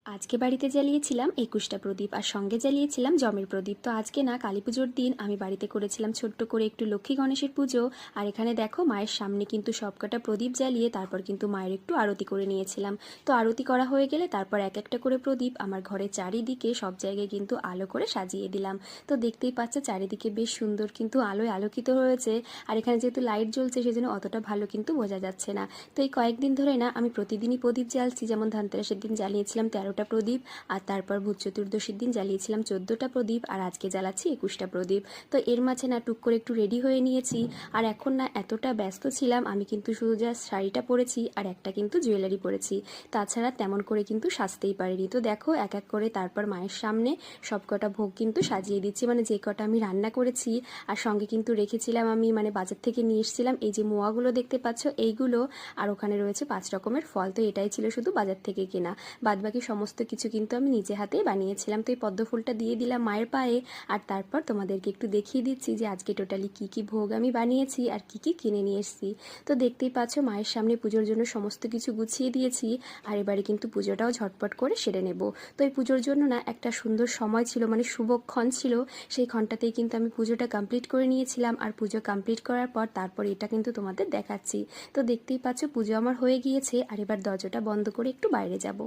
আজকে বাড়িতে জ্বালিয়েছিলাম ২১টা প্রদীপ আর সঙ্গে জ্বালিয়েছিলাম জমের প্রদীপ। তো আজকে না কালী পুজোর দিন আমি বাড়িতে করেছিলাম ছোট্ট করে একটু লক্ষ্মী গণেশের পুজো। আর এখানে দেখো মায়ের সামনে কিন্তু সবকটা প্রদীপ জ্বালিয়ে তারপর কিন্তু মায়ের একটু আরতি করে নিয়েছিলাম। তো আরতি করা হয়ে গেলে তারপর এক একটা করে প্রদীপ আমার ঘরের চারিদিকে সব জায়গায় কিন্তু আলো করে সাজিয়ে দিলাম। তো দেখতেই পাচ্ছ চারিদিকে বেশ সুন্দর কিন্তু আলোয় আলোকিত হয়েছে। আর এখানে যেহেতু লাইট জ্বলছে সেজন্য অতটা ভালো কিন্তু বোঝা যাচ্ছে না। তো এই কয়েকদিন ধরে না আমি প্রতিদিনই প্রদীপ জ্বালছি। যেমন ধনতেরাসের দিন জ্বালিয়েছিলাম ১৩টা প্রদীপ, আর তারপর ভূত চতুর্দশীর দিন জ্বালিয়েছিলাম ১৪টা প্রদীপ, আর আজকে জ্বালাচ্ছি ২১টা প্রদীপ। তো এর মাঝে না টুক করে একটু রেডি হয়ে নিয়েছি। আর এখন না এতটা ব্যস্ত ছিলাম আমি কিন্তু শুধু জাস্ট শাড়িটা পরেছি আর একটা কিন্তু জুয়েলারি পরেছি, তাছাড়া তেমন করে কিন্তু সাজতেই পারিনি। তো দেখো এক এক করে তারপর মায়ের সামনে সবকটা ভোগ কিন্তু সাজিয়ে দিচ্ছি, মানে যে কটা আমি রান্না করেছি। আর সঙ্গে কিন্তু রেখেছিলাম আমি, মানে বাজার থেকে নিয়ে এসেছিলাম এই যে মোয়াগুলো দেখতে পাচ্ছ এইগুলো, আর ওখানে রয়েছে ৫ রকমের ফল। তো এটাই ছিল শুধু বাজার থেকে কেনা, বাদবাকি সমস্ত কিছু কিন্তু আমি নিজে হাতেই বানিয়েছিলাম। তো এই পদ্ম ফুলটা দিয়ে দিলাম মায়ের পায়ে, আর তারপর তোমাদেরকে একটু দেখিয়ে দিচ্ছি যে আজকে টোটালি কি কি ভোগ আমি বানিয়েছি আর কি কি কিনে নিয়ে এসেছি। তো দেখতেই পাচ্ছ মায়ের সামনে পুজোর জন্য সমস্ত কিছু গুছিয়ে দিয়েছি, আর এবারে কিন্তু পুজোটাও ঝটপট করে সেরে নেব। তো এই পুজোর জন্য না একটা সুন্দর সময় ছিল, মানে শুভক্ষণ ছিল, সেই ক্ষণটাতেই কিন্তু আমি পুজোটা কমপ্লিট করে নিয়েছিলাম। আর পুজো কমপ্লিট করার পর তারপর এটা কিন্তু তোমাদের দেখাচ্ছি। তো দেখতেই পাচ্ছ পুজো আমার হয়ে গিয়েছে, আর এবার দরজাটা বন্ধ করে একটু বাইরে যাব।